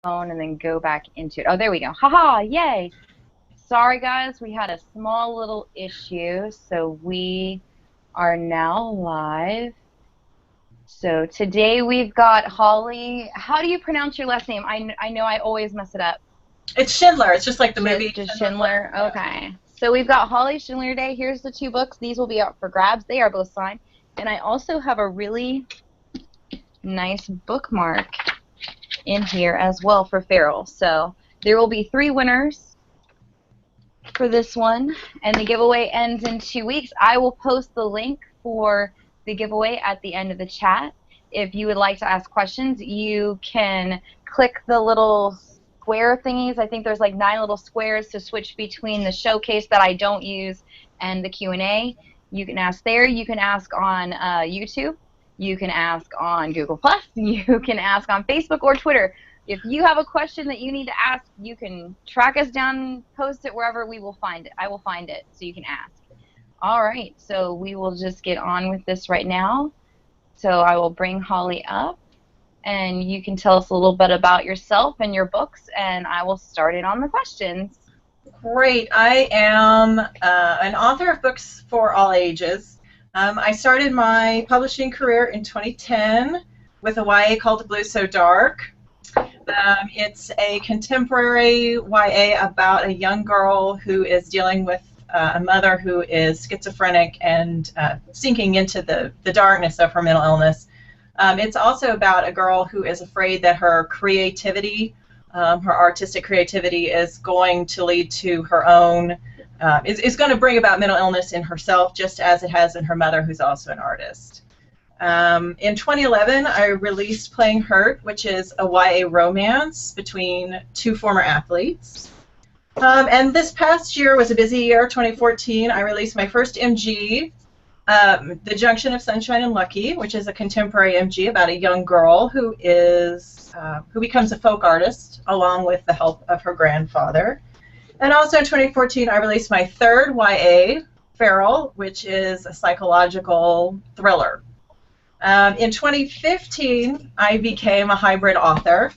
phone and then go back into it. Oh, there we go. Haha, yay. Sorry, guys, we had a small little issue, so we are now live. So today we've got Holly. How do you pronounce your last name? I know I always mess it up. It's Schindler. It's just like the movie. Just Schindler. Okay. So we've got Holly Schindler today. Here's the two books. These will be out for grabs. They are both signed. And I also have a really nice bookmark in here as well for Farrell. So there will be 3 winners for this one, and the giveaway ends in 2 weeks. I will post the link for the giveaway at the end of the chat. If you would like to ask questions, you can click the little square thingies. I think there's like 9 little squares to switch between the showcase that I don't use and the Q&A. You can ask there. You can ask on YouTube. You can ask on Google+. You can ask on Facebook or Twitter. If you have a question that you need to ask, you can track us down, post it wherever we will find it. I will find it so you can ask. All right, so we will just get on with this right now. So I will bring Holly up, and you can tell us a little bit about yourself and your books, and I will start it on the questions. Great. I am an author of books for all ages. I started my publishing career in 2010 with a YA called The Blue So Dark. It's a contemporary YA about a young girl who is dealing with a mother who is schizophrenic and sinking into the darkness of her mental illness. It's also about a girl who is afraid that her creativity, her artistic creativity, is going to lead to her own, is going to bring about mental illness in herself, just as it has in her mother, who's also an artist. In 2011, I released Playing Hurt, which is a YA romance between 2 former athletes. And this past year was a busy year, 2014. I released my first MG, The Junction of Sunshine and Lucky, which is a contemporary MG about a young girl who becomes a folk artist along with the help of her grandfather. And also in 2014, I released my third YA, Farrell, which is a psychological thriller. In 2015, I became a hybrid author.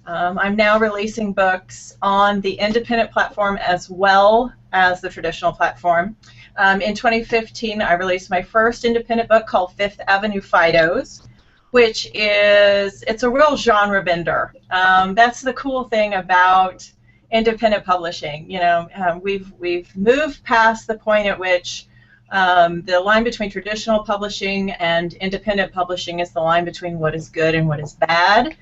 I'm now releasing books on the independent platform as well as the traditional platform. In 2015, I released my first independent book called Fifth Avenue Fidos, which it's a real genre bender. That's the cool thing about independent publishing. You know, we've moved past the point at which the line between traditional publishing and independent publishing is the line between what is good and what is bad.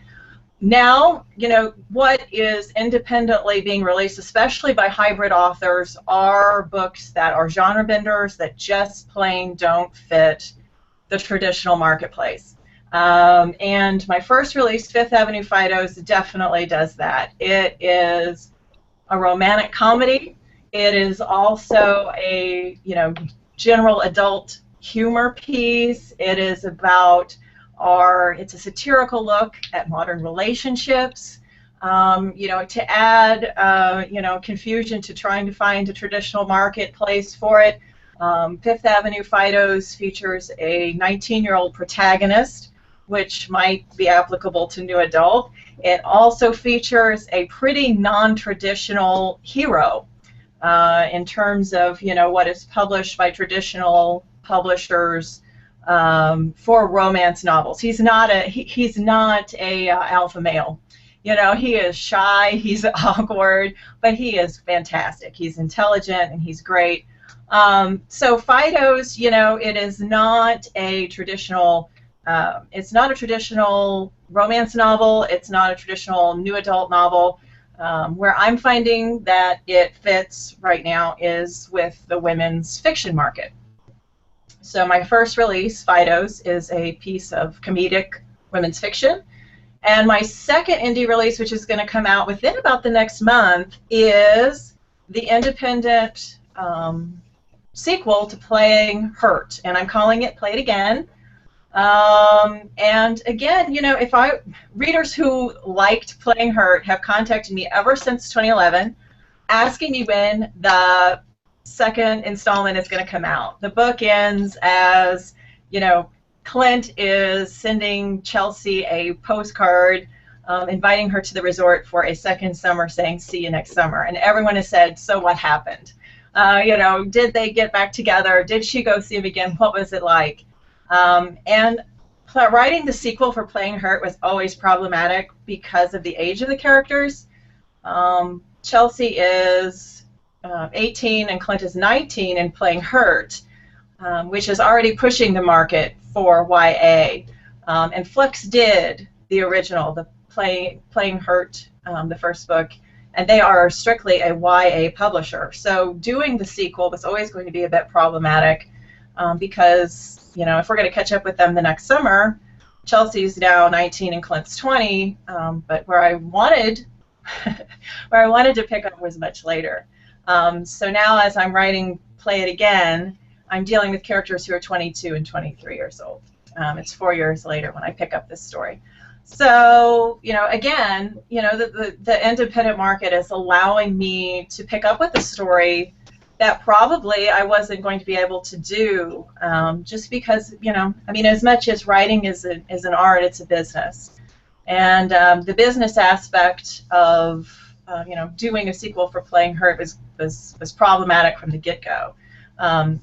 Now, you know, what is independently being released, especially by hybrid authors, are books that are genre benders that just plain don't fit the traditional marketplace. And my first release, Fifth Avenue Fidos, definitely does that. It is a romantic comedy. It is also a, general adult humor piece. It is about it's a satirical look at modern relationships. To add, confusion to trying to find a traditional marketplace for it. Fifth Avenue Fidos features a 19-year-old protagonist, which might be applicable to new adult. It also features a pretty non-traditional hero in terms of, what is published by traditional publishers for romance novels. He's not a alpha male. He is shy, he's awkward, but he is fantastic. He's intelligent and he's great. So Fidos, it is not a traditional. It's not a traditional romance novel. It's not a traditional new adult novel. Where I'm finding that it fits right now is with the women's fiction market. So my first release, Fidos, is a piece of comedic women's fiction. And my second indie release, which is going to come out within about the next month, is the independent sequel to Playing Hurt. And I'm calling it Play It Again. And again, readers who liked Playing Hurt have contacted me ever since 2011 asking me when the second installment is going to come out. The book ends as, Clint is sending Chelsea a postcard inviting her to the resort for a second summer, saying, "See you next summer." And everyone has said, "So what happened? You know, did they get back together? Did she go see him again? What was it like?" And writing the sequel for Playing Hurt was always problematic because of the age of the characters. Chelsea is 18 and Clint is 19 in Playing Hurt, which is already pushing the market for YA. And Flux did the original, the Playing Hurt, the first book, and they are strictly a YA publisher. So doing the sequel was always going to be a bit problematic because, you know, if we're going to catch up with them the next summer, Chelsea's now 19 and Clint's 20, but where I wanted to pick up was much later. So now as I'm writing Play It Again, I'm dealing with characters who are 22 and 23 years old. It's 4 years later when I pick up this story. So, you know, again, you know, the independent market is allowing me to pick up with a story that probably I wasn't going to be able to do, just because, you know, I mean, as much as writing is an art, it's a business. And the business aspect of, you know, doing a sequel for Playing Hurt was problematic from the get-go.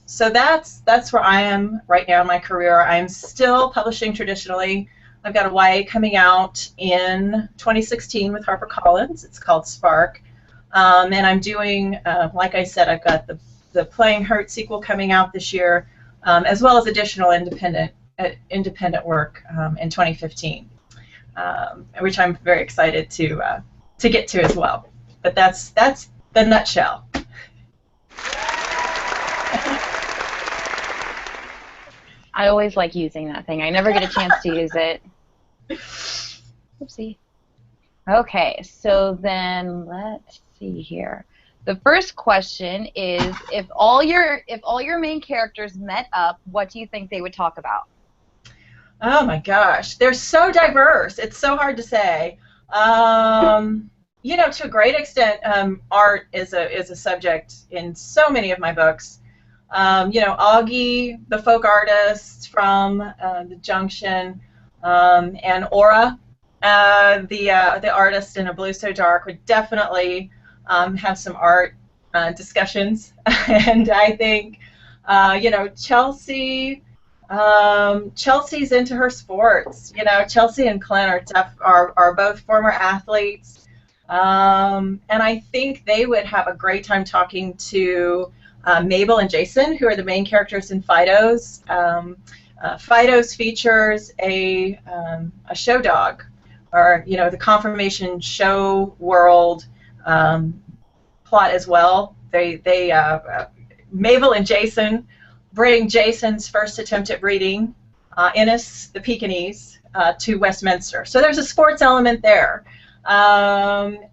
So that's where I am right now in my career. I'm still publishing traditionally. I've got a YA coming out in 2016 with HarperCollins. It's called Spark. And I'm doing, like I said, I've got the Playing Hurt sequel coming out this year, as well as additional independent work in 2015, which I'm very excited to get to as well. But that's the nutshell. I always like using that thing. I never get a chance to use it. Oopsie. Okay, so then let's see here. The first question is, if all your main characters met up, what do you think they would talk about? Oh my gosh, they're so diverse. It's so hard to say. You know, to a great extent, art is a subject in so many of my books. You know, Augie, the folk artist from the Junction, and Aura, the artist in A Blue So Dark, would definitely have some art discussions. And I think, you know, Chelsea's into her sports. You know, Chelsea and Clint are both former athletes, and I think they would have a great time talking to Mabel and Jason, who are the main characters in Fido's. Fido's features a show dog, or, you know, the confirmation show world plot as well. Mabel and Jason bring Jason's first attempt at breeding Innis, the Pekingese, to Westminster. So there's a sports element there. And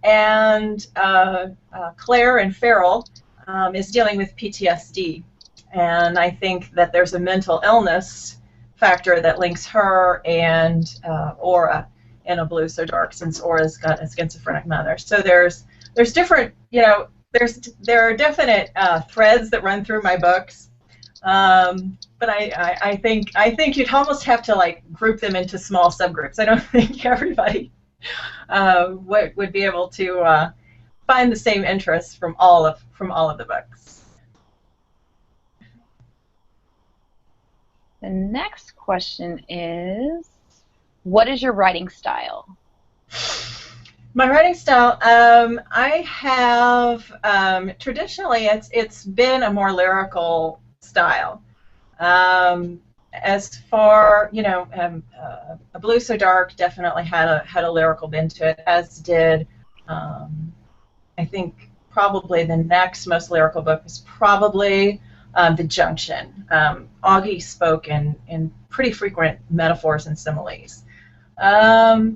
Claire and Farrell is dealing with PTSD. And I think that there's a mental illness factor that links her and Aura in A Blue So Dark, since Aura's got a schizophrenic mother. So there's different, you know, there are definite threads that run through my books. But I think you'd almost have to, like, group them into small subgroups. I don't think everybody would be able to find the same interests from all of the books. The next question is, what is your writing style? My writing style, I have traditionally it's been a more lyrical style. As for, you know, A Blue So Dark definitely had a lyrical bend to it, as did I think probably the next most lyrical book was probably The Junction. Augie spoke in pretty frequent metaphors and similes. I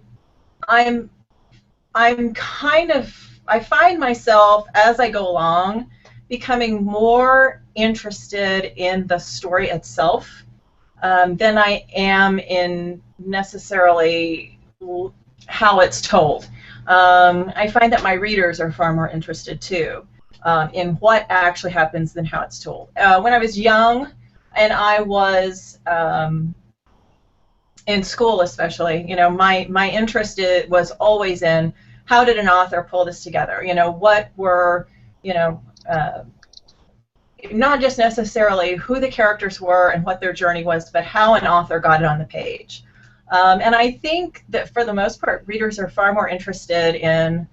find myself, as I go along, becoming more interested in the story itself than I am in necessarily how it's told. I find that my readers are far more interested, too, in what actually happens than how it's told. When I was young and I was in school especially, my interest was always in how did an author pull this together? What were, not just necessarily who the characters were and what their journey was, but how an author got it on the page. And I think that for the most part, readers are far more interested in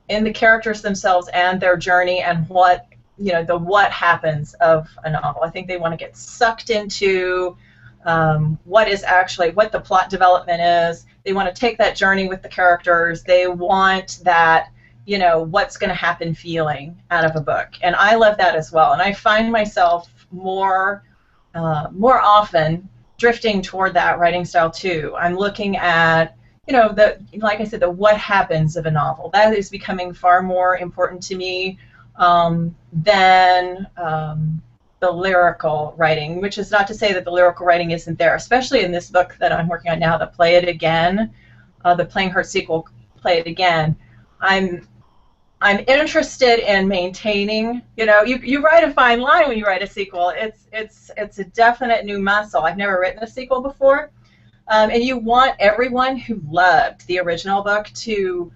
the characters themselves and their journey and what happens of a novel. I think they want to get sucked into what the plot development is. They want to take that journey with the characters. They want that, what's going to happen feeling out of a book. And I love that as well. And I find myself more often drifting toward that writing style too. I'm looking at, like I said, the what happens of a novel. That is becoming far more important to me than the lyrical writing, which is not to say that the lyrical writing isn't there, especially in this book that I'm working on now, the Play It Again, the Playing Hurt sequel, Play It Again. I'm interested in maintaining, you write a fine line when you write a sequel. It's a definite new muscle. I've never written a sequel before, and you want everyone who loved the original book to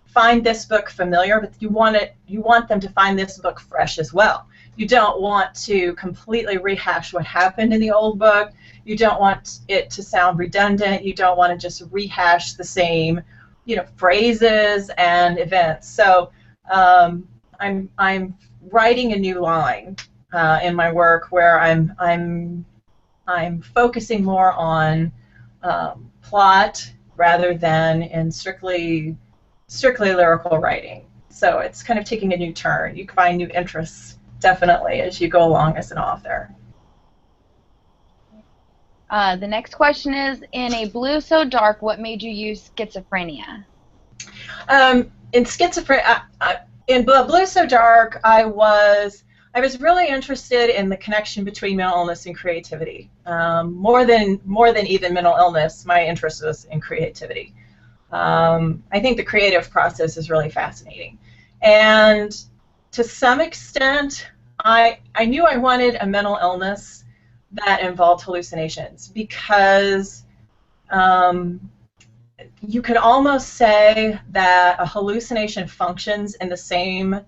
find this book familiar, but you want them to find this book fresh as well. You don't want to completely rehash what happened in the old book. You don't want it to sound redundant. You don't want to just rehash the same, phrases and events. So I'm writing a new line in my work where I'm focusing more on plot rather than in strictly lyrical writing. So it's kind of taking a new turn. You find new interests definitely as you go along as an author. The next question is, in A Blue So Dark, what made you use schizophrenia? In schizophrenia, in Blue So Dark, I was really interested in the connection between mental illness and creativity. More than even mental illness, my interest was in creativity. I think the creative process is really fascinating. And to some extent, I knew I wanted a mental illness that involved hallucinations because you could almost say that a hallucination functions in the same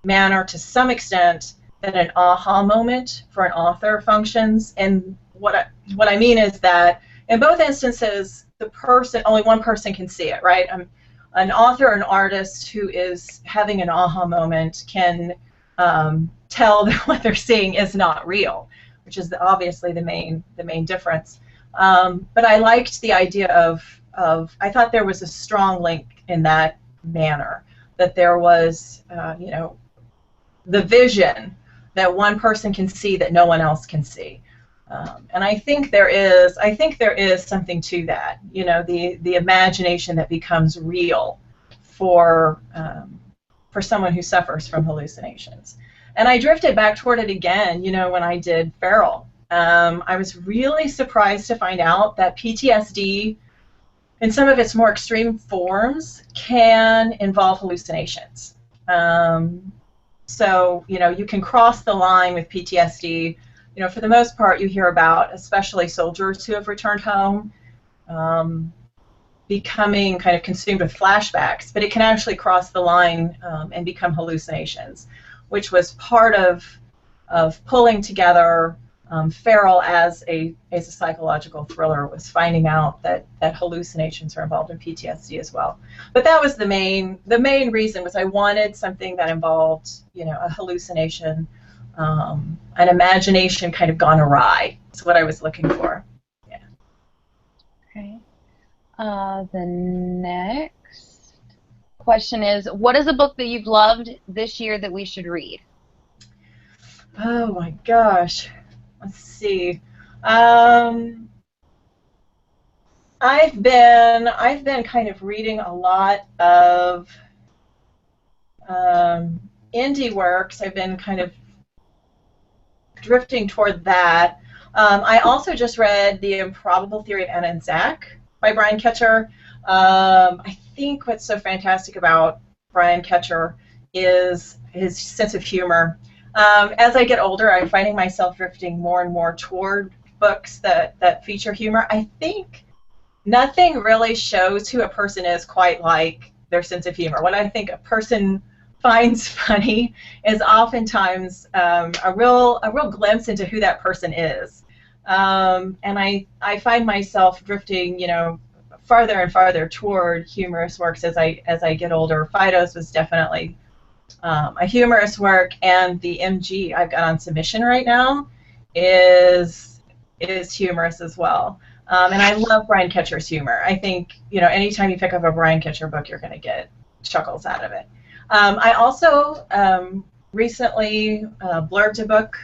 manner to some extent that an aha moment for an author functions. And what I mean is that in both instances, only one person can see it, right? An author or an artist who is having an aha moment can tell that what they're seeing is not real, which is obviously the main difference. But I liked the idea of I thought there was a strong link in that manner, that there was the vision that one person can see that no one else can see. And I think there is something to that, the imagination that becomes real for someone who suffers from hallucinations. And I drifted back toward it again, when I did Feral. I was really surprised to find out that PTSD, in some of its more extreme forms, can involve hallucinations. So, you can cross the line with PTSD. For the most part, you hear about, especially soldiers who have returned home, becoming kind of consumed with flashbacks, but it can actually cross the line and become hallucinations, which was part of pulling together Feral as a psychological thriller, was finding out that hallucinations are involved in PTSD as well. But that was the main reason, was I wanted something that involved a hallucination, an imagination kind of gone awry. That's what I was looking for. Yeah. Okay. The next question is, what is a book that you've loved this year that we should read? Oh my gosh. Let's see. I've been kind of reading a lot of indie works. I've been kind of drifting toward that. I also just read The Improbable Theory of Anna and Zach by Brian Ketcher. I think what's so fantastic about Brian Ketcher is his sense of humor. As I get older, I'm finding myself drifting more and more toward books that feature humor. I think nothing really shows who a person is quite like their sense of humor. What I think a person finds funny is oftentimes a real glimpse into who that person is. And I find myself drifting, farther and farther toward humorous works as I get older. Fido's was definitely a humorous work, and the MG I've got on submission right now is humorous as well. And I love Brian Ketcher's humor. I think, anytime you pick up a Brian Ketcher book, you're going to get chuckles out of it. I also recently blurbed a book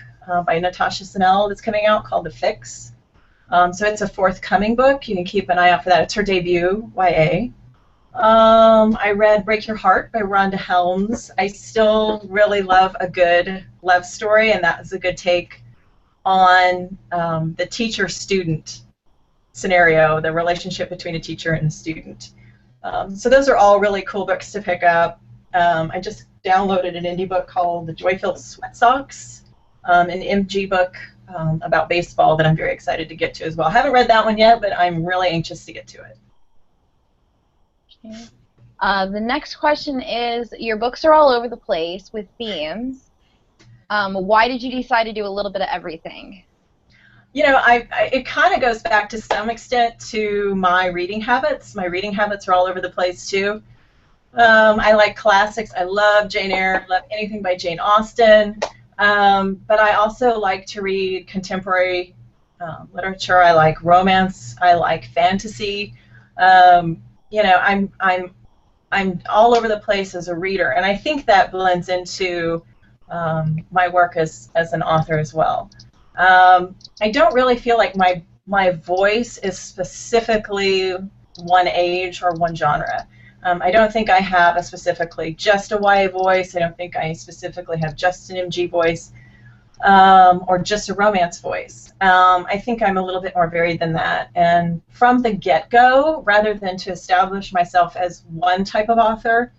by Natasha Snell that's coming out called The Fix. So it's a forthcoming book. You can keep an eye out for that. It's her debut, YA. I read Break Your Heart by Rhonda Helms. I still really love a good love story, and that is a good take on the teacher-student scenario, the relationship between a teacher and a student. So those are all really cool books to pick up. I just downloaded an indie book called The Joy-Filled Sweat Socks, an MG book about baseball that I'm very excited to get to as well. I haven't read that one yet, but I'm really anxious to get to it. Okay. The next question is, your books are all over the place with themes. Why did you decide to do a little bit of everything? It kind of goes back to some extent to my reading habits. My reading habits are all over the place too. I like classics. I love Jane Eyre. I love anything by Jane Austen. But I also like to read contemporary literature. I like romance. I like fantasy. I'm all over the place as a reader, and I think that blends into my work as an author as well. I don't really feel like my voice is specifically one age or one genre. I don't think I have a specifically just a YA voice. I don't think I specifically have just an MG voice or just a romance voice. I think I'm a little bit more varied than that. And from the get-go, rather than to establish myself as one type of author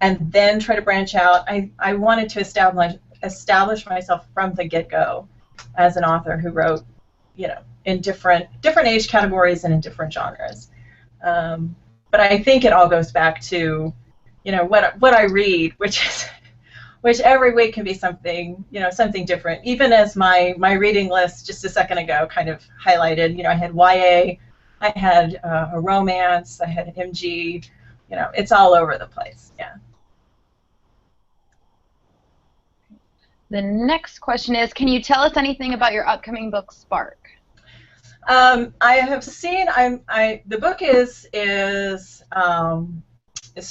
and then try to branch out, I wanted to establish myself from the get-go as an author who wrote, in different age categories and in different genres. But I think it all goes back to, what I read, which every week can be something, something different. Even as my reading list just a second ago kind of highlighted, I had YA, I had a romance, I had an MG, it's all over the place. Yeah. The next question is, can you tell us anything about your upcoming book, Spark? I have seen. The book is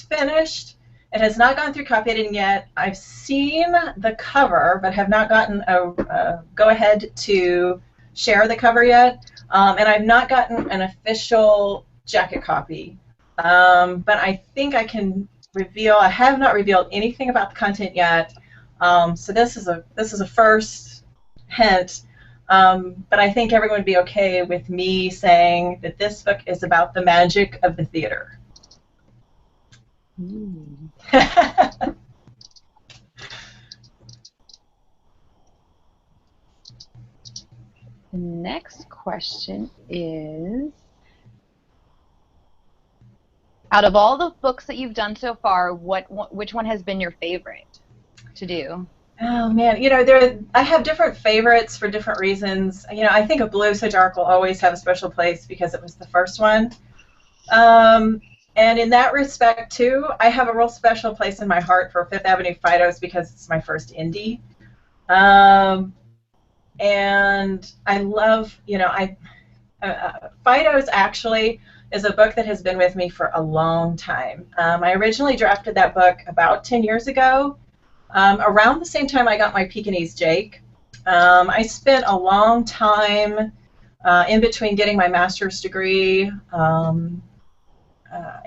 finished. It has not gone through copy editing yet. I've seen the cover, but have not gotten a go-ahead to share the cover yet. And I've not gotten an official jacket copy. But I think I can reveal. I have not revealed anything about the content yet. So this is a first hint. But I think everyone would be okay with me saying that this book is about the magic of the theater. The next question is, out of all the books that you've done so far, which one has been your favorite to do? Oh man, I have different favorites for different reasons. I think A Blue So Dark will always have a special place because it was the first one. And in that respect too, I have a real special place in my heart for Fifth Avenue Fido's because it's my first indie. And I love, Fido's actually is a book that has been with me for a long time. I originally drafted that book about 10 years ago. Around the same time I got my Pekingese Jake. I spent a long time in between getting my master's degree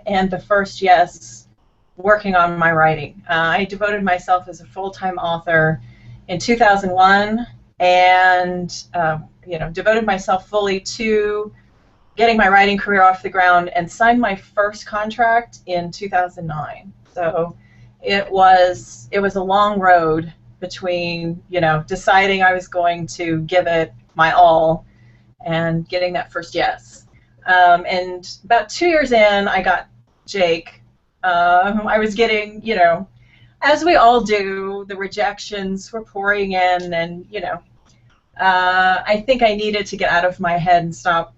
and the first yes working on my writing. I devoted myself as a full-time author in 2001 and devoted myself fully to getting my writing career off the ground and signed my first contract in 2009. So it was a long road between, deciding I was going to give it my all and getting that first yes. And about 2 years in, I got Jake. I was getting, as we all do, the rejections were pouring in, and, I think I needed to get out of my head and stop,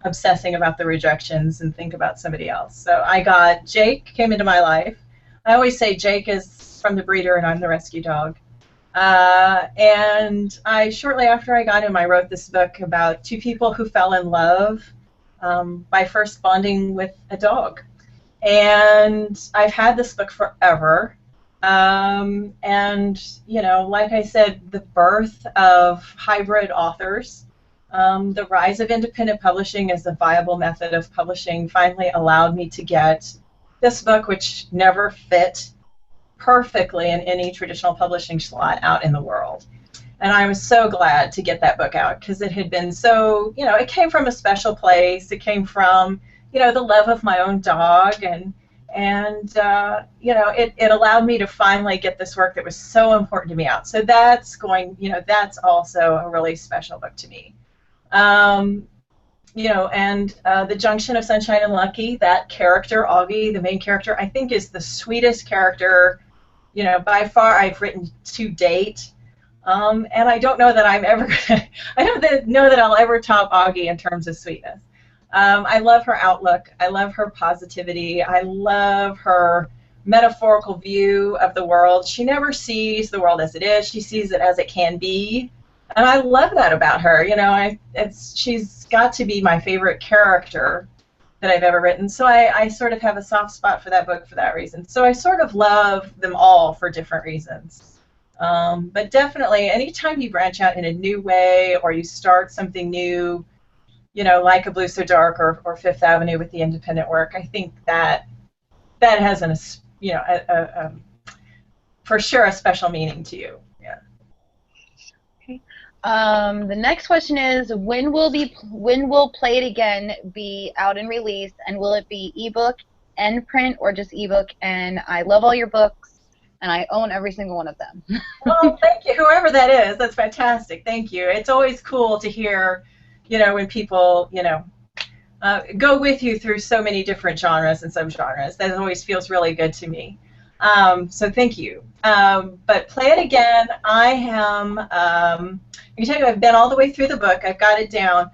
obsessing about the rejections and think about somebody else. So I got Jake, came into my life. I always say Jake is from the breeder and I'm the rescue dog. And shortly after I got him, I wrote this book about two people who fell in love by first bonding with a dog. And I've had this book forever. And, like I said, the birth of hybrid authors, the rise of independent publishing as a viable method of publishing finally allowed me to get this book, which never fit perfectly in any traditional publishing slot, out in the world. And I was so glad to get that book out because it had been so, it came from a special place. It came from, the love of my own dog, and it allowed me to finally get this work that was so important to me out. So that's that's also a really special book to me. The Junction of Sunshine and Lucky, that character, Augie, the main character, I think is the sweetest character, by far I've written to date. And I don't know that I don't know that I'll ever top Augie in terms of sweetness. I love her outlook. I love her positivity. I love her metaphorical view of the world. She never sees the world as it is. She sees it as it can be. And I love that about her. She's got to be my favorite character that I've ever written. So I sort of have a soft spot for that book for that reason. So I sort of love them all for different reasons. But definitely, anytime you branch out in a new way or you start something new, like A Blue So Dark or Fifth Avenue with the independent work, I think that has for sure a special meaning to you. Yeah. Okay. The next question is, when will Play It Again be out and released, and will it be ebook and print or just ebook? And I love all your books, and I own every single one of them. Well, thank you, whoever that is. That's fantastic. Thank you. It's always cool to hear, when people, go with you through so many different genres and subgenres. That always feels really good to me. So thank you. But Play It Again, I am, I can tell you, I've been all the way through the book. I've got it down.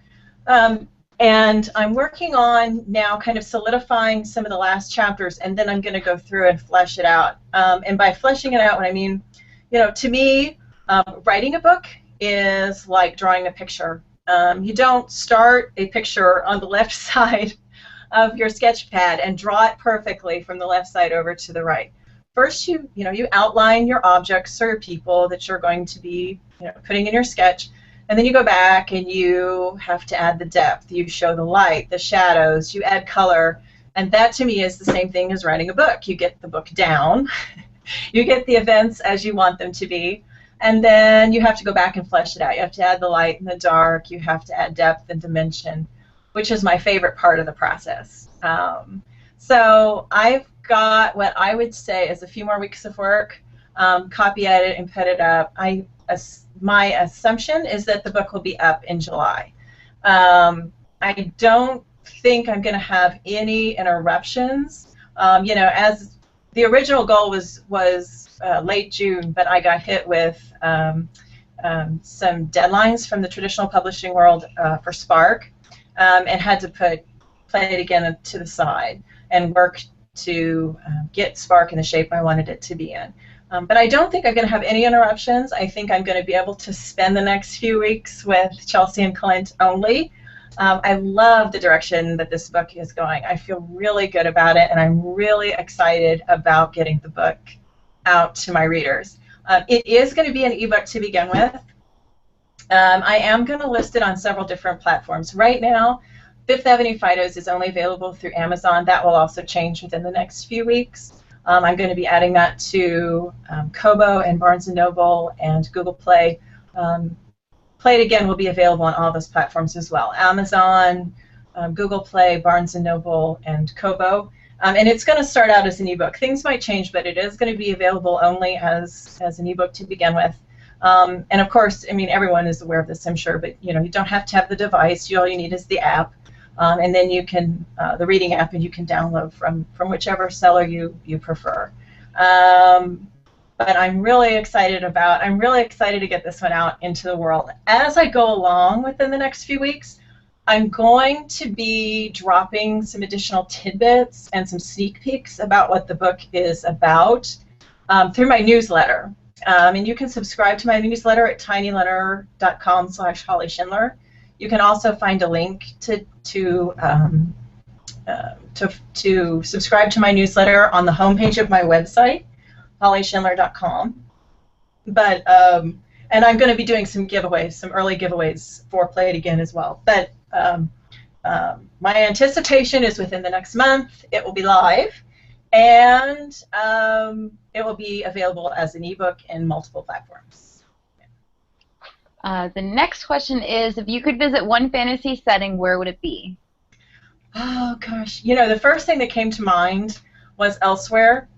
And I'm working on now kind of solidifying some of the last chapters, and then I'm going to go through and flesh it out. And by fleshing it out, what I mean, to me, writing a book is like drawing a picture. You don't start a picture on the left side of your sketch pad and draw it perfectly from the left side over to the right. First, you outline your objects or people that you're going to be putting in your sketch, and then you go back and you have to add the depth. You show the light, the shadows, you add color, and that to me is the same thing as writing a book. You get the book down, you get the events as you want them to be, and then you have to go back and flesh it out. You have to add the light and the dark, you have to add depth and dimension, which is my favorite part of the process. So I've got what I would say is a few more weeks of work, copy edit and put it up. My assumption is that the book will be up in July. I don't think I'm going to have any interruptions. As the original goal was late June, but I got hit with some deadlines from the traditional publishing world for Spark, and had to put Play It Again to the side and work to get Spark in the shape I wanted it to be in. But I don't think I'm going to have any interruptions. I think I'm going to be able to spend the next few weeks with Chelsea and Clint only. I love the direction that this book is going. I feel really good about it, and I'm really excited about getting the book out to my readers. It is going to be an ebook to begin with. I am going to list it on several different platforms. Right now, Fifth Avenue Fidos is only available through Amazon. That will also change within the next few weeks. I'm going to be adding that to Kobo and Barnes & Noble and Google Play. Play It Again will be available on all those platforms as well. Amazon, Google Play, Barnes & Noble, and Kobo. And it's going to start out as an ebook. Things might change, but it is going to be available only as an ebook to begin with. And of course, I mean, everyone is aware of this, I'm sure, but you don't have to have the device. All you need is the app. And then you can, the reading app, and you can download from whichever seller you prefer. But I'm really excited to get this one out into the world. As I go along within the next few weeks, I'm going to be dropping some additional tidbits and some sneak peeks about what the book is about through my newsletter. And you can subscribe to my newsletter at tinyletter.com/Holly Schindler. You can also find a link to subscribe to my newsletter on the homepage of my website, hollyschindler.com. But and I'm going to be doing some giveaways, some early giveaways for Play It Again as well. But my anticipation is within the next month it will be live, and it will be available as an ebook in multiple platforms. The next question is, if you could visit one fantasy setting, where would it be? Oh gosh, you know, the first thing that came to mind was Elsewhere.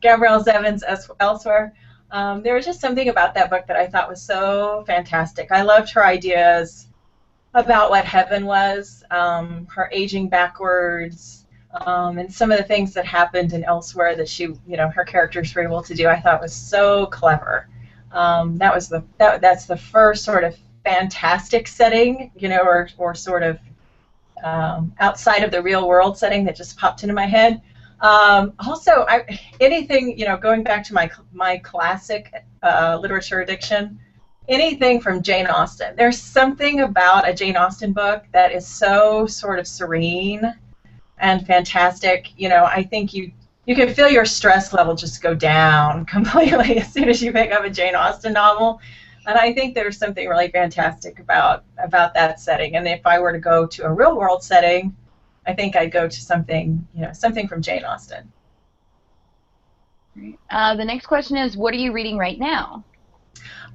Gabrielle Zevin's Elsewhere. There was just something about that book that I thought was so fantastic. I loved her ideas about what heaven was, her aging backwards, and some of the things that happened in Elsewhere that her characters were able to do. I thought was so clever. That's the first sort of fantastic setting, or sort of outside of the real world setting that just popped into my head. Also, anything, going back to my classic literature addiction, anything from Jane Austen. There's something about a Jane Austen book that is so sort of serene and fantastic. I think you can feel your stress level just go down completely as soon as you pick up a Jane Austen novel. And I think there's something really fantastic about that setting. And if I were to go to a real world setting, I think I'd go to something from Jane Austen. The next question is, what are you reading right now?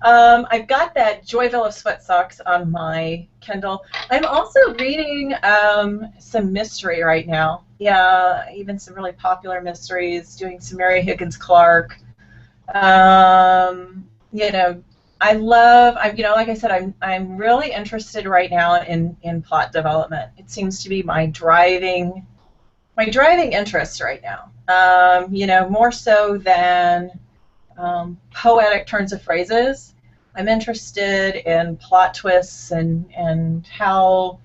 I've got that Joyville of Sweat Socks on my Kindle. I'm also reading some mystery right now. Yeah, even some really popular mysteries, doing some Mary Higgins Clark. Like I said, I'm really interested right now in plot development. It seems to be my driving interest right now. More so than poetic turns of phrases. I'm interested in plot twists and how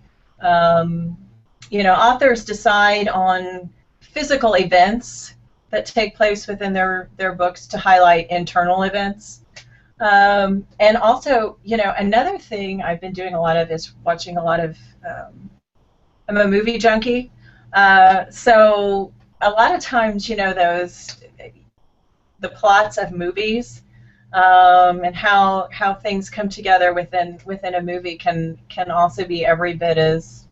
authors decide on physical events that take place within their books to highlight internal events. And also, another thing I've been doing a lot of is watching a lot of, I'm a movie junkie, so a lot of times, the plots of movies, and how things come together within a movie can also be every bit as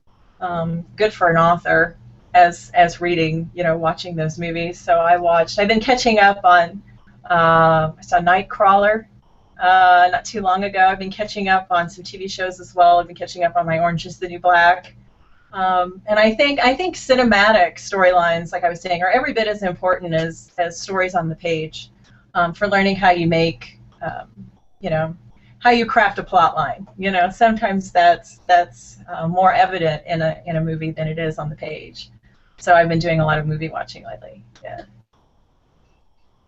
good for an author as reading, watching those movies. So I've been catching up on, I saw Nightcrawler not too long ago. I've been catching up on some TV shows as well. I've been catching up on my Orange is the New Black. And I think cinematic storylines, like I was saying, are every bit as important as stories on the page for learning how you make, how you craft a plot line. Sometimes that's more evident in a movie than it is on the page. So I've been doing a lot of movie watching lately. Yeah.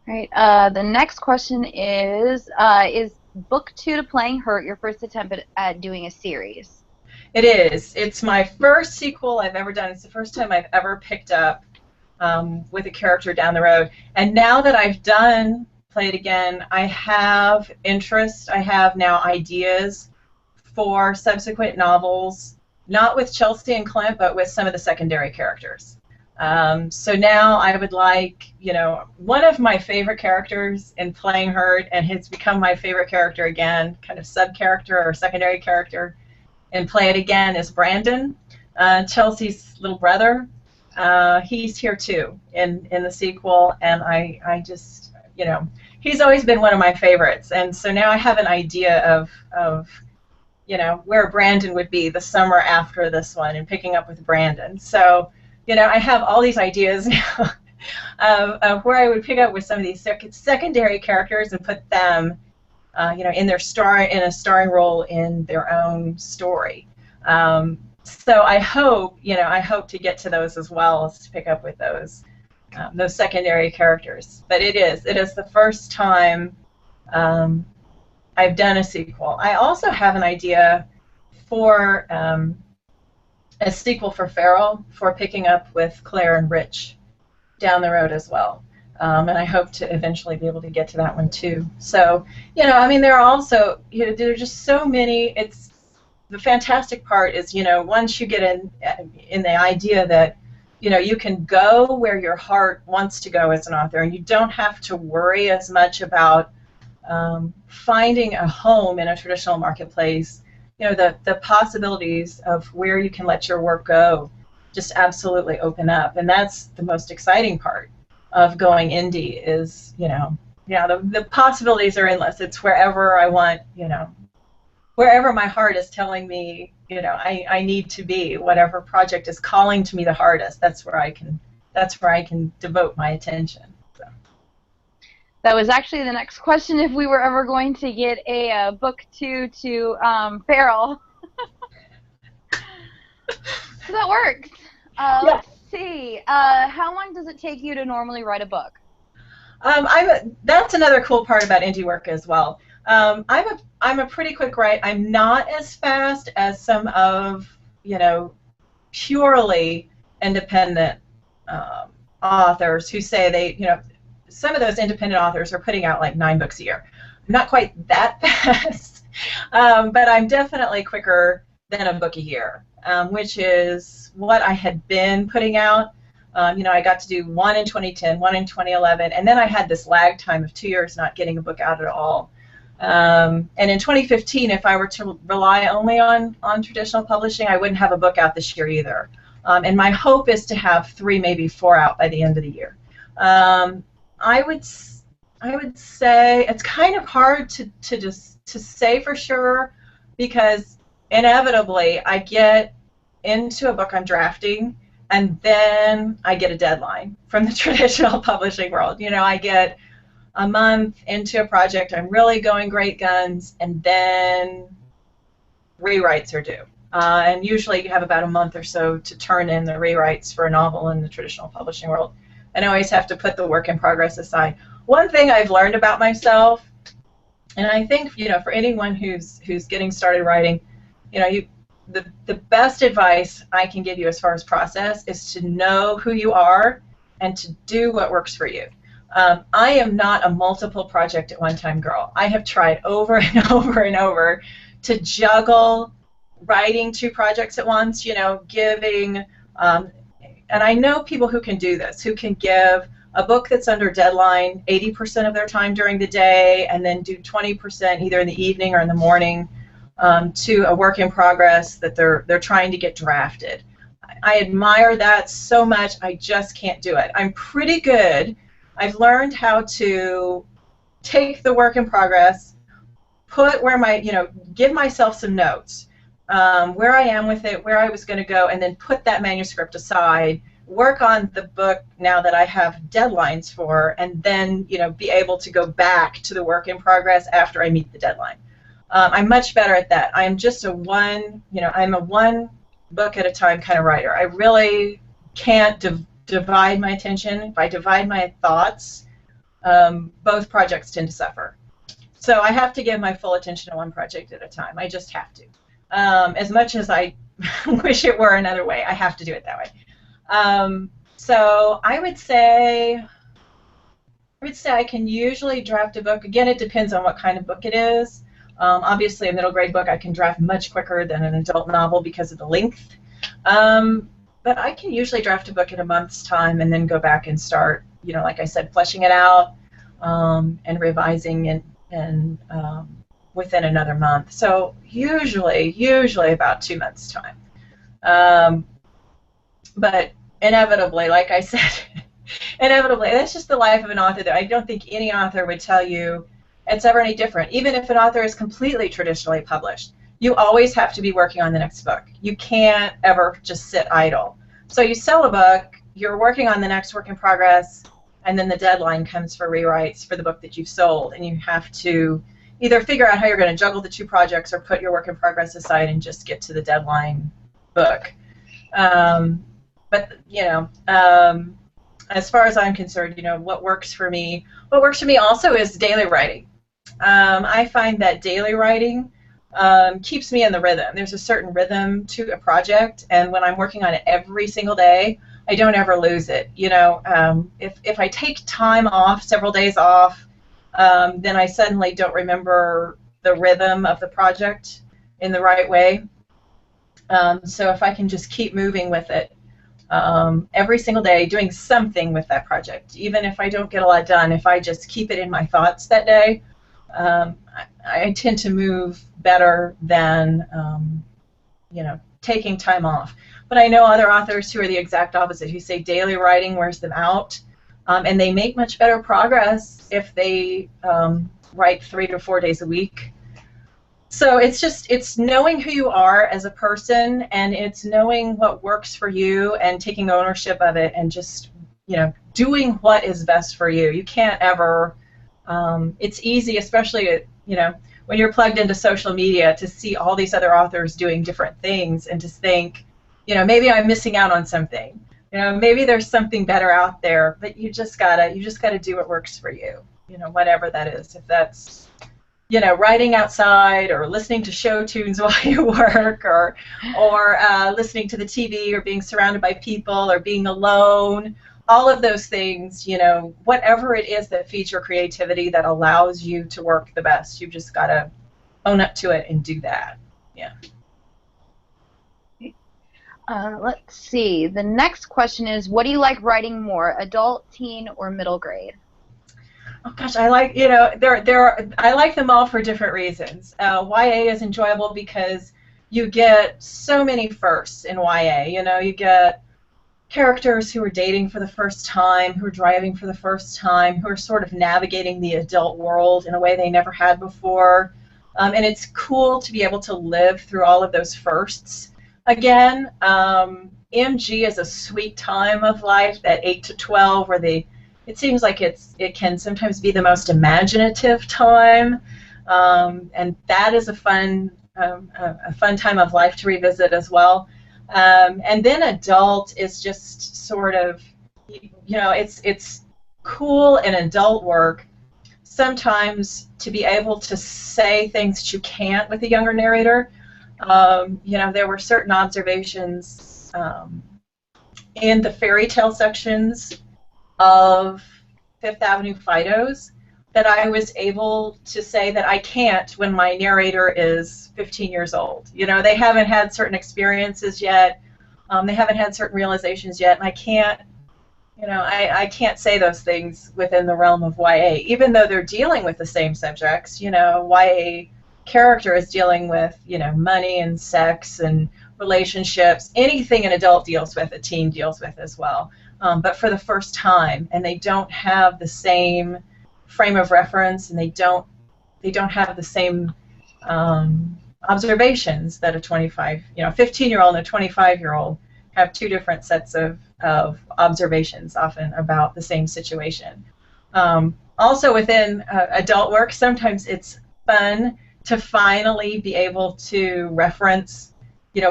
Right. The next question is Book 2 to Playing Hurt your first attempt at doing a series? It is. It's my first sequel I've ever done. It's the first time I've ever picked up with a character down the road. And now that I've done Play It Again, I have interest. I have now ideas for subsequent novels, not with Chelsea and Clint, but with some of the secondary characters. So now I would like, one of my favorite characters in Playing Hurt, and it's become my favorite character again, kind of sub-character or secondary character in Play It Again, is Brandon, Chelsea's little brother. He's here too in the sequel, and I just, he's always been one of my favorites. And so now I have an idea of where Brandon would be the summer after this one and picking up with Brandon. So, I have all these ideas now of where I would pick up with some of these secondary characters and put them, in a starring role in their own story. So I hope, I hope to get to those as well, as to pick up with those secondary characters. But it is the first time I've done a sequel. I also have an idea for a sequel for Feral, for picking up with Claire and Rich down the road as well. And I hope to eventually be able to get to that one too. So, I mean, there are also, there are just so many. The fantastic part is, once you get in the idea that, you can go where your heart wants to go as an author, and you don't have to worry as much about finding a home in a traditional marketplace. The possibilities of where you can let your work go just absolutely open up, and that's the most exciting part of going indie is, the possibilities are endless. It's wherever I want, wherever my heart is telling me, I need to be, whatever project is calling to me the hardest, that's where I can devote my attention. So. That was actually the next question, if we were ever going to get a book to Feral. So that works. Yeah. Let's see. How long does it take you to normally write a book? That's another cool part about indie work as well. I'm a pretty quick writer. I'm not as fast as some of purely independent authors who say they some of those independent authors are putting out like 9 books a year. I'm not quite that fast, but I'm definitely quicker than a book a year, which is what I had been putting out. I got to do 1 in 2010, 1 in 2011, and then I had this lag time of 2 years not getting a book out at all. And in 2015, if I were to rely only on traditional publishing, I wouldn't have a book out this year either. And my hope is to have 3, maybe 4 out by the end of the year. I would say it's kind of hard to say for sure, because inevitably I get into a book I'm drafting, and then I get a deadline from the traditional publishing world. I get a month into a project, I'm really going great guns, and then rewrites are due. And usually you have about a month or so to turn in the rewrites for a novel in the traditional publishing world. And I always have to put the work in progress aside. One thing I've learned about myself, and I think for anyone who's getting started writing, the best advice I can give you as far as process is to know who you are and to do what works for you. I am not a multiple project at one time girl. I have tried over and over and over to juggle writing 2 projects at once, giving, and I know people who can do this, who can give a book that's under deadline 80% of their time during the day, and then do 20% either in the evening or in the morning to a work in progress that they're trying to get drafted. I admire that so much. I just can't do it. I'm pretty good. I've learned how to take the work in progress, put where my, give myself some notes, where I am with it, where I was going to go, and then put that manuscript aside, work on the book now that I have deadlines for, and then, be able to go back to the work in progress after I meet the deadline. I'm much better at that. I'm just I'm a one book at a time kind of writer. I really can't divide my attention. If I divide my thoughts, both projects tend to suffer. So I have to give my full attention to one project at a time. I just have to. As much as I wish it were another way, I have to do it that way. So I would say I can usually draft a book. Again, it depends on what kind of book it is. Obviously, a middle grade book I can draft much quicker than an adult novel because of the length. But I can usually draft a book in a month's time and then go back and start, like I said, fleshing it out and revising and within another month. So usually about 2 months' time. But inevitably, like I said, that's just the life of an author. I don't think any author would tell you it's ever any different. Even if an author is completely traditionally published, you always have to be working on the next book. You can't ever just sit idle. So you sell a book, you're working on the next work in progress, and then the deadline comes for rewrites for the book that you've sold, and you have to either figure out how you're going to juggle the 2 projects or put your work in progress aside and just get to the deadline book. But as far as I'm concerned, what works for me also is daily writing. I find that daily writing keeps me in the rhythm. There's a certain rhythm to a project, and when I'm working on it every single day, I don't ever lose it. If I take time off, several days off, then I suddenly don't remember the rhythm of the project in the right way. So if I can just keep moving with it every single day, doing something with that project, even if I don't get a lot done, if I just keep it in my thoughts that day, I tend to move better than taking time off. But I know other authors who are the exact opposite, who say daily writing wears them out, and they make much better progress if they write 3 to 4 days a week. So it's knowing who you are as a person, and it's knowing what works for you and taking ownership of it, and just doing what is best for you. You can't ever. It's easy, especially when you're plugged into social media, to see all these other authors doing different things and to think, maybe I'm missing out on something. Maybe there's something better out there, but you just gotta do what works for you. Whatever that is. If that's writing outside, or listening to show tunes while you work, or listening to the TV, or being surrounded by people, or being alone. All of those things, whatever it is that feeds your creativity, that allows you to work the best, you've just got to own up to it and do that. Yeah. Let's see. The next question is, what do you like writing more, adult, teen, or middle grade? Oh gosh, I like I like them all for different reasons. YA is enjoyable because you get so many firsts in YA. You get characters who are dating for the first time, who are driving for the first time, who are sort of navigating the adult world in a way they never had before. And it's cool to be able to live through all of those firsts again. MG is a sweet time of life, that 8 to 12, where it seems like it can sometimes be the most imaginative time, and that is a fun time of life to revisit as well. And then adult is just sort of, it's cool in adult work sometimes to be able to say things that you can't with a younger narrator. There were certain observations in the fairy tale sections of Fifth Avenue Fidos that I was able to say that I can't when my narrator is 15 years old. They haven't had certain experiences yet. They haven't had certain realizations yet, and I can't, I can't say those things within the realm of YA, even though they're dealing with the same subjects. YA character is dealing with, money and sex and relationships. Anything an adult deals with, a teen deals with as well. But for the first time, and they don't have the same frame of reference, and they don't have the same observations that a 15-year-old and a 25-year-old have. Two different sets of observations often about the same situation. Also within adult work, sometimes it's fun to finally be able to reference,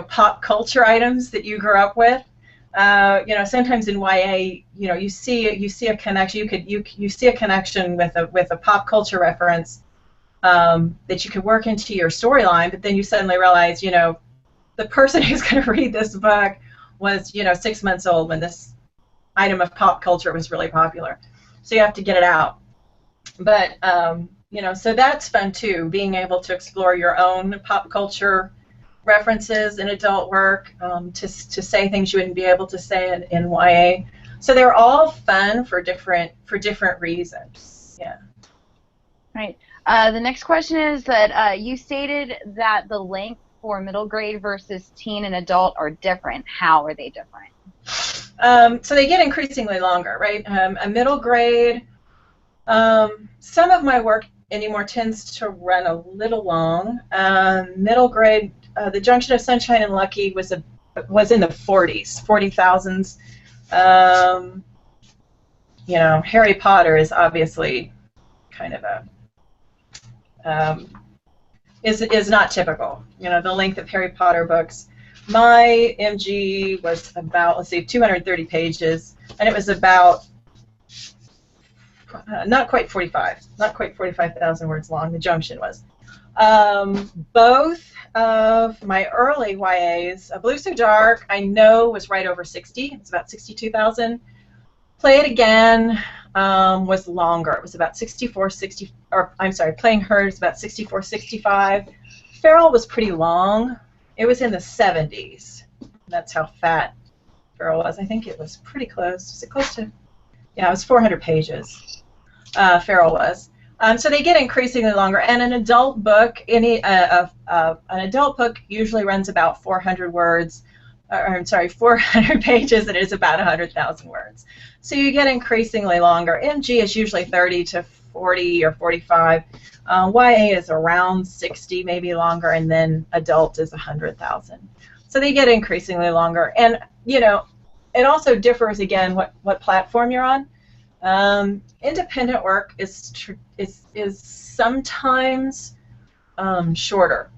pop culture items that you grew up with. Sometimes in YA, you see a connection. You see a connection with a pop culture reference that you could work into your storyline, but then you suddenly realize, the person who's going to read this book was, 6 months old when this item of pop culture was really popular. So you have to get it out. But so that's fun too, being able to explore your own pop culture references in adult work, to say things you wouldn't be able to say in YA. So they're all fun for different reasons. Yeah. Right. The next question is that you stated that the length for middle grade versus teen and adult are different. How are they different? So they get increasingly longer, right? A middle grade, some of my work anymore tends to run a little long. Middle grade, The Junction of Sunshine and Lucky was in the 40,000s. Harry Potter is obviously kind of is not typical. The length of Harry Potter books. my MG was about, let's see, 230 pages, and it was about not quite 45,000 words long. The Junction was. Both of my early YAs, Blue So Dark, I know was right over 60. It's about 62,000. Play It Again was longer. It was about 64, 60, or I'm sorry, Playing Her is about 64, 65. Feral was pretty long. It was in the 70s. That's how fat Feral was. I think it was pretty close. Was it close to? Yeah, it was 400 pages. Feral was. So they get increasingly longer. And an adult book, an adult book usually runs about 400 words. I'm sorry, 400 pages. It is about 100,000 words. So you get increasingly longer. MG is usually 30 to 40 or 45. YA is around 60, maybe longer, and then adult is 100,000. So they get increasingly longer. And, you know, it also differs, again, what platform you're on. Independent work is sometimes shorter,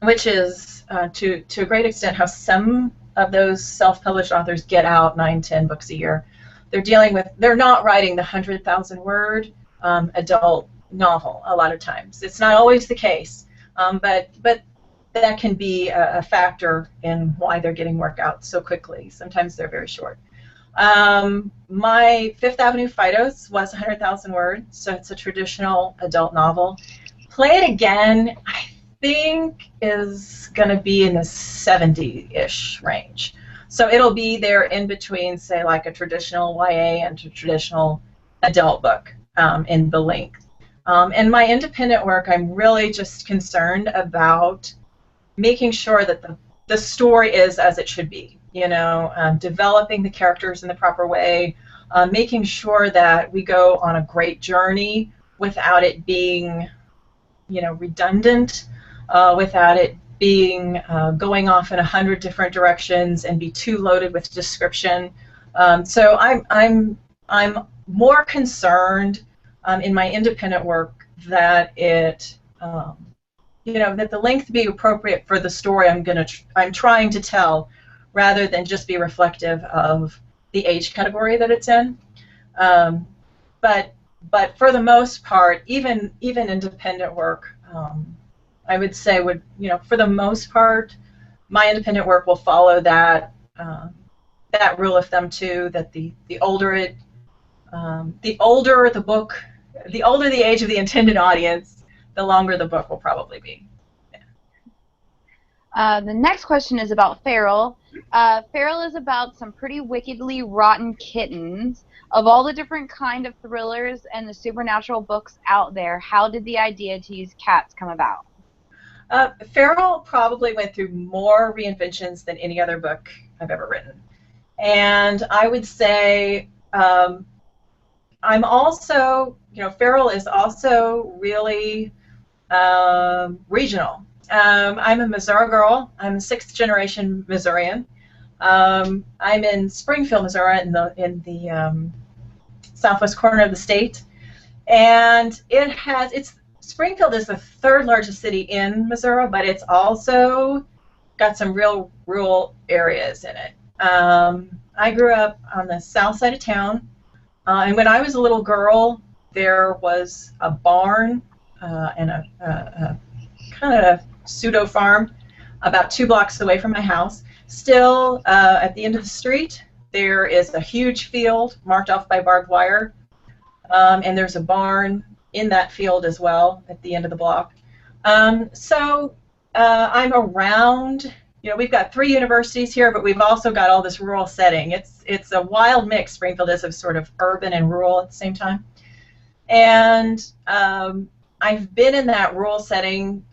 which is to a great extent how some of those self-published authors get out 9, 10 books a year. They're not writing the 100,000 word adult novel a lot of times. It's not always the case, but that can be a factor in why they're getting work out so quickly. Sometimes they're very short. My Fifth Avenue Fidos was 100,000 words, so it's a traditional adult novel. Play It Again, I think, is going to be in the 70-ish range. So it'll be there in between, say, like a traditional YA and a traditional adult book in the length. And my independent work, I'm really just concerned about making sure that the story is as it should be. You know, developing the characters in the proper way, making sure that we go on a great journey without it being, you know, redundant, without it being going off in 100 different directions and be too loaded with description. So I'm more concerned in my independent work that it, you know, that the length be appropriate for the story I'm trying to tell, rather than just be reflective of the age category that it's in. But for the most part, even independent work, I would say for the most part, my independent work will follow that rule of thumb too. That the older the age of the intended audience, the longer the book will probably be. The next question is about Feral. Feral is about some pretty wickedly rotten kittens. Of all the different kind of thrillers and the supernatural books out there, how did the idea to use cats come about? Feral probably went through more reinventions than any other book I've ever written. And I would say I'm also, Feral is also really regional. I'm a Missouri girl. I'm a 6th generation Missourian. I'm in Springfield, Missouri, in the southwest corner of the state, and Springfield is the 3rd largest city in Missouri, but it's also got some real rural areas in it. I grew up on the south side of town, and when I was a little girl, there was a barn and a kind of pseudo farm about 2 blocks away from my house. Still, at the end of the street, there is a huge field marked off by barbed wire, and there's a barn in that field as well at the end of the block. So I'm around, we've got 3 universities here, but we've also got all this rural setting. It's a wild mix. Springfield is of sort of urban and rural at the same time. And I've been in that rural setting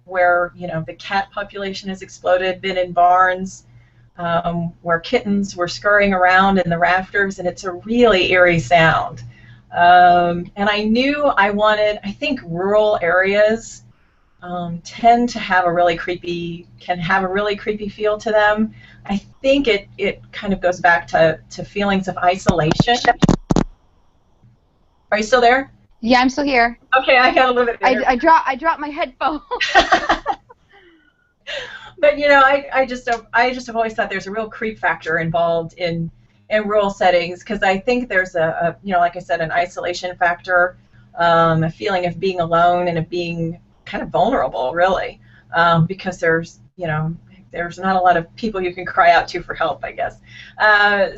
where, the cat population has exploded, been in barns where kittens were scurrying around in the rafters, and it's a really eerie sound. And I knew I think rural areas tend to have a really creepy feel to them. I think it kind of goes back to feelings of isolation. Are you still there? Yeah, I'm still here. Okay, I got a little bit there. I dropped my headphone. but you know, I just have always thought there's a real creep factor involved in rural settings, because I think there's a you know, like I said, an isolation factor, a feeling of being alone and of being kind of vulnerable, really, because there's, you know, there's not a lot of people you can cry out to for help, I guess.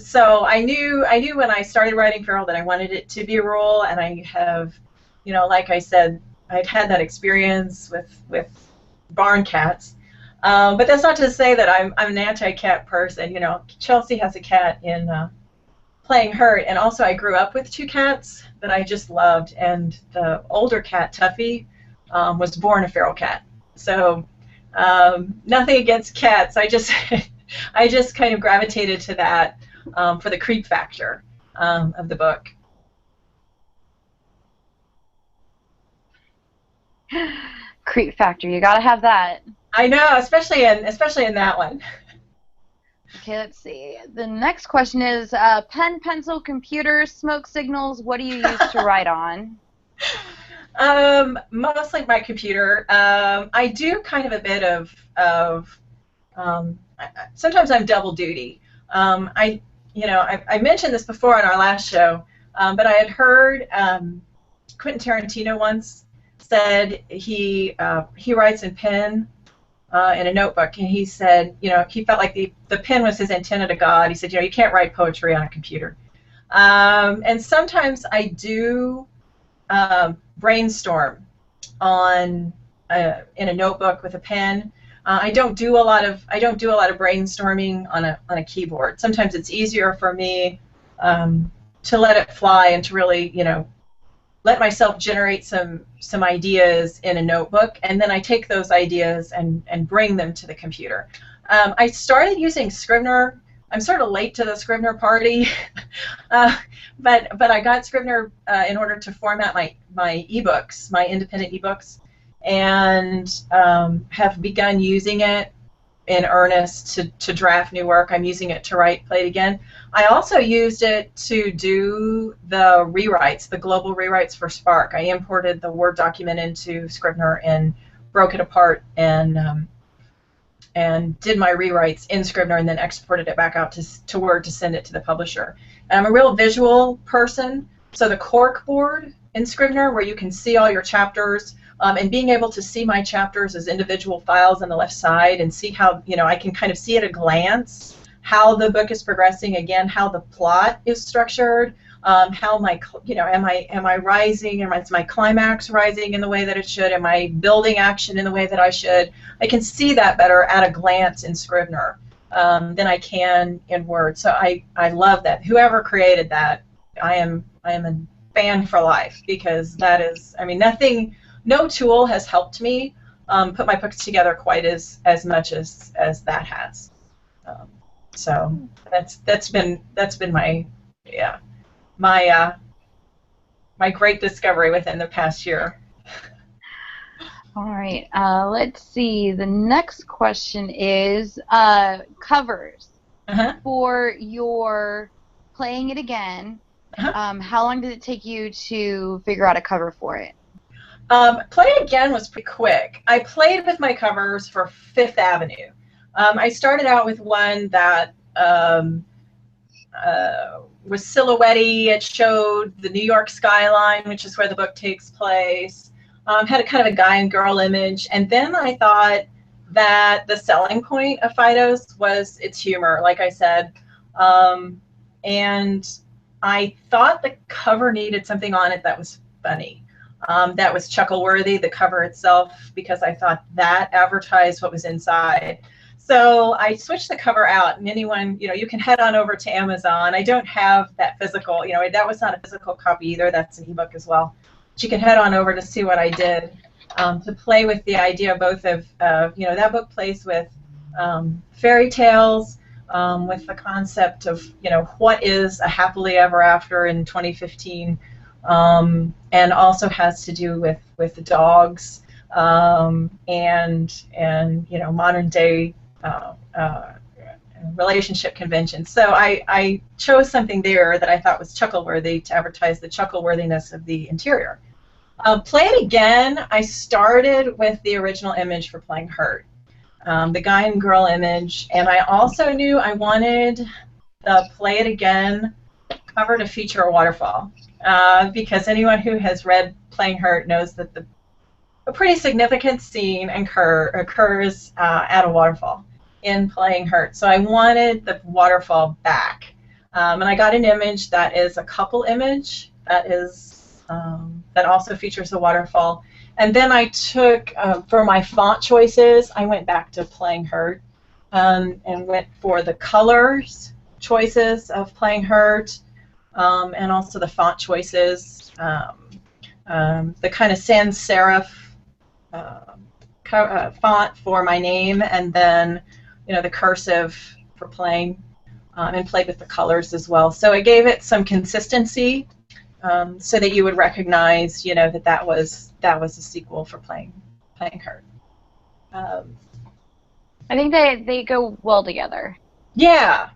So I knew when I started writing feral that I wanted it to be rural, and I have, you know, like I said, I'd had that experience with barn cats. But that's not to say that I'm an anti-cat person. You know, Chelsea has a cat in Playing Hurt, and also I grew up with two cats that I just loved, and the older cat, Tuffy, was born a feral cat. So nothing against cats. I just I just kind of gravitated to that for the creep factor of the book. Creep factor, you gotta have that. I know, especially in that one. Okay, let's see. The next question is pen, pencil, computer, smoke signals. What do you use to write on? Mostly my computer. I do kind of a bit of sometimes I'm double duty. I mentioned this before on our last show, but I had heard Quentin Tarantino once said he writes in pen in a notebook, and he said, you know, he felt like the pen was his antenna to God. He said, you know, you can't write poetry on a computer. And sometimes I do brainstorm in a notebook with a pen. I don't do a lot of brainstorming on a keyboard. Sometimes it's easier for me to let it fly and to really, you know, let myself generate some ideas in a notebook, and then I take those ideas and bring them to the computer. I started using Scrivener. I'm sort of late to the Scrivener party, but I got Scrivener in order to format my ebooks, my independent ebooks, and have begun using it in earnest to draft new work. I'm using it to write Play It Again. I also used it to do the rewrites, the global rewrites for Spark. I imported the Word document into Scrivener and broke it apart and did my rewrites in Scrivener, and then exported it back out to Word to send it to the publisher. And I'm a real visual person, so the cork board in Scrivener, where you can see all your chapters, and being able to see my chapters as individual files on the left side and see how, you know, I can kind of see at a glance how the book is progressing, again, how the plot is structured, how my, you know, am I rising, is my climax rising in the way that it should, am I building action in the way that I should. I can see that better at a glance in Scrivener than I can in Word. So I love that. Whoever created that, I am a fan for life, because that is, I mean, no tool has helped me put my books together quite as much as that has. So that's been my my great discovery within the past year. All right, let's see. The next question is covers. For your Playing It Again. How long did it take you to figure out a cover for it? Play It Again was pretty quick. I played with my covers for Fifth Avenue. I started out with one that was silhouette-y. It showed the New York skyline, which is where the book takes place. Had a kind of a guy and girl image. And then I thought that the selling point of Fido's was its humor, like I said. And I thought the cover needed something on it that was funny. That was chuckle-worthy, the cover itself, because I thought that advertised what was inside. So I switched the cover out, and anyone, you know, you can head on over to Amazon. I don't have that physical, you know, that was not a physical copy either. That's an ebook as well. But you can head on over to see what I did to play with the idea both of, you know, that book plays with fairy tales, with the concept of, you know, what is a happily ever after in 2015. And also has to do with dogs and you know, modern day relationship conventions. So I chose something there that I thought was chuckle-worthy to advertise the chuckle-worthiness of the interior. Play It Again, I started with the original image for Playing Hurt. the guy and girl image, and I also knew I wanted the Play It Again cover to feature a waterfall, because anyone who has read Playing Hurt knows that a pretty significant scene occurs at a waterfall in Playing Hurt. So I wanted the waterfall back, and I got an image that is a couple image that also features a waterfall. And then I took, for my font choices, I went back to Playing Hurt, and went for the colors choices of Playing Hurt, and also the font choices, the kind of sans serif font for my name, and then the cursive for playing, and played with the colors as well. So I gave it some consistency, so that you would recognize, that was a sequel for Playing Hurt. I think they go well together. Yeah.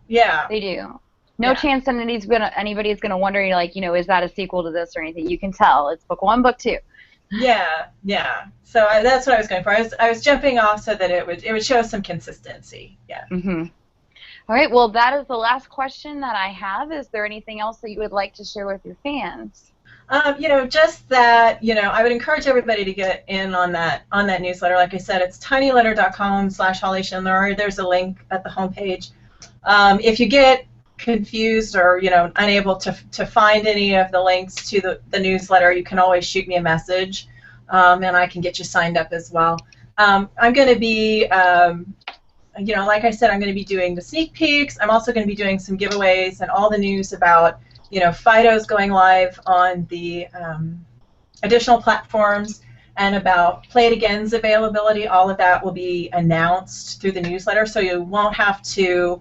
They do. No chance that anybody's gonna wonder, is that a sequel to this or anything? You can tell it's book 1, book 2. Yeah. So that's what I was going for. I was jumping off so that it would show some consistency. Yeah. Mm-hmm. All right. Well, that is the last question that I have. Is there anything else that you would like to share with your fans? Just that, I would encourage everybody to get in on that newsletter. Like I said, it's tinyletter.com/Holly Schindler. There's a link at the homepage. If you get confused or unable to find any of the links to the newsletter, you can always shoot me a message, and I can get you signed up as well. I'm going to be, like I said, I'm going to be doing the sneak peeks. I'm also going to be doing some giveaways and all the news about Fido's going live on the additional platforms, and about Play It Again's availability. All of that will be announced through the newsletter, so you won't have to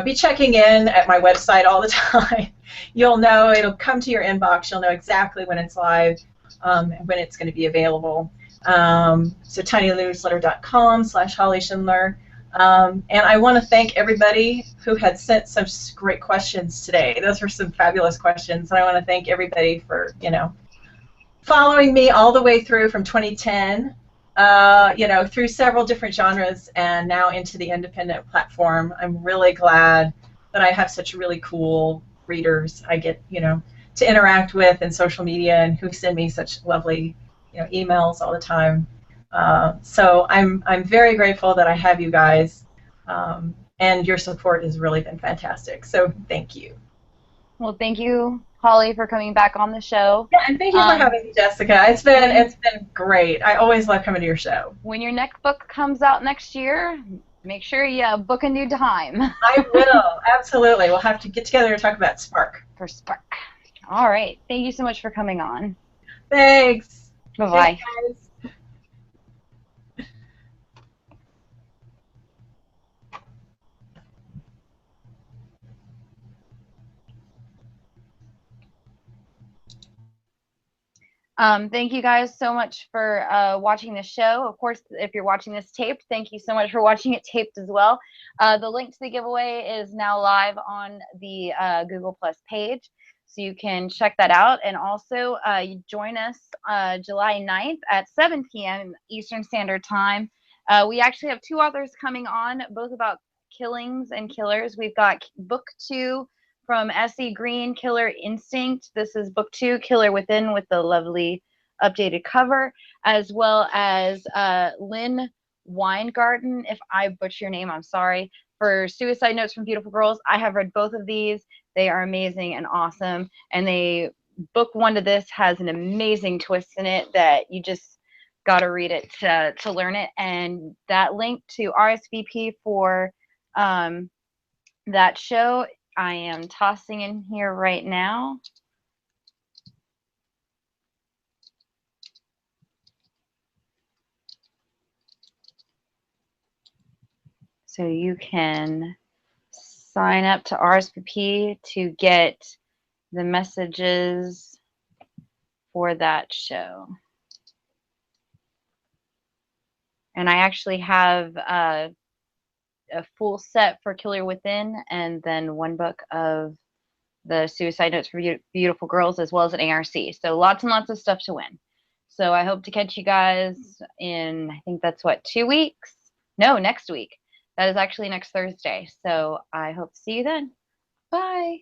be checking in at my website all the time. You'll know, it'll come to your inbox. You'll know exactly when it's live, and when it's going to be available. So tinynewsletter.com/Holly Schindler. And I want to thank everybody who had sent some great questions today. Those were some fabulous questions, and I want to thank everybody for following me all the way through from 2010. Through several different genres and now into the independent platform. I'm really glad that I have such really cool readers I get, to interact with in social media, and who send me such lovely, emails all the time. So I'm very grateful that I have you guys, and your support has really been fantastic. So thank you. Well, thank you, Holly, for coming back on the show. Yeah, and thank you for having me, Jessica. It's been great. I always love coming to your show. When your next book comes out next year, make sure you book a new time. I will, absolutely. We'll have to get together and talk about Spark. For Spark. All right. Thank you so much for coming on. Thanks. Bye-bye. Thanks, guys. Thank you guys so much for watching the show. Of course, if you're watching this taped, thank you so much for watching it taped as well. The link to the giveaway is now live on the Google Plus page, so you can check that out. And also, you join us July 9th at 7 p.m. Eastern Standard Time. We actually have 2 authors coming on, both about killings and killers. We've got book 2 from S.E. Green, Killer Instinct. This is book 2, Killer Within, with the lovely updated cover, as well as Lynn Weingarten. If I butcher your name, I'm sorry. For Suicide Notes from Beautiful Girls, I have read both of these. They are amazing and awesome. And book 1 to this has an amazing twist in it that you just got to read it to learn it. And that link to RSVP for that show, I am tossing in here right now. So you can sign up to RSVP to get the messages for that show. And I actually have a full set for Killer Within, and then 1 book of the Suicide Notes for Beautiful Girls, as well as an ARC. So lots and lots of stuff to win. So I hope to catch you guys in, I think that's what, 2 weeks? No, next week. That is actually next Thursday. So I hope to see you then. Bye.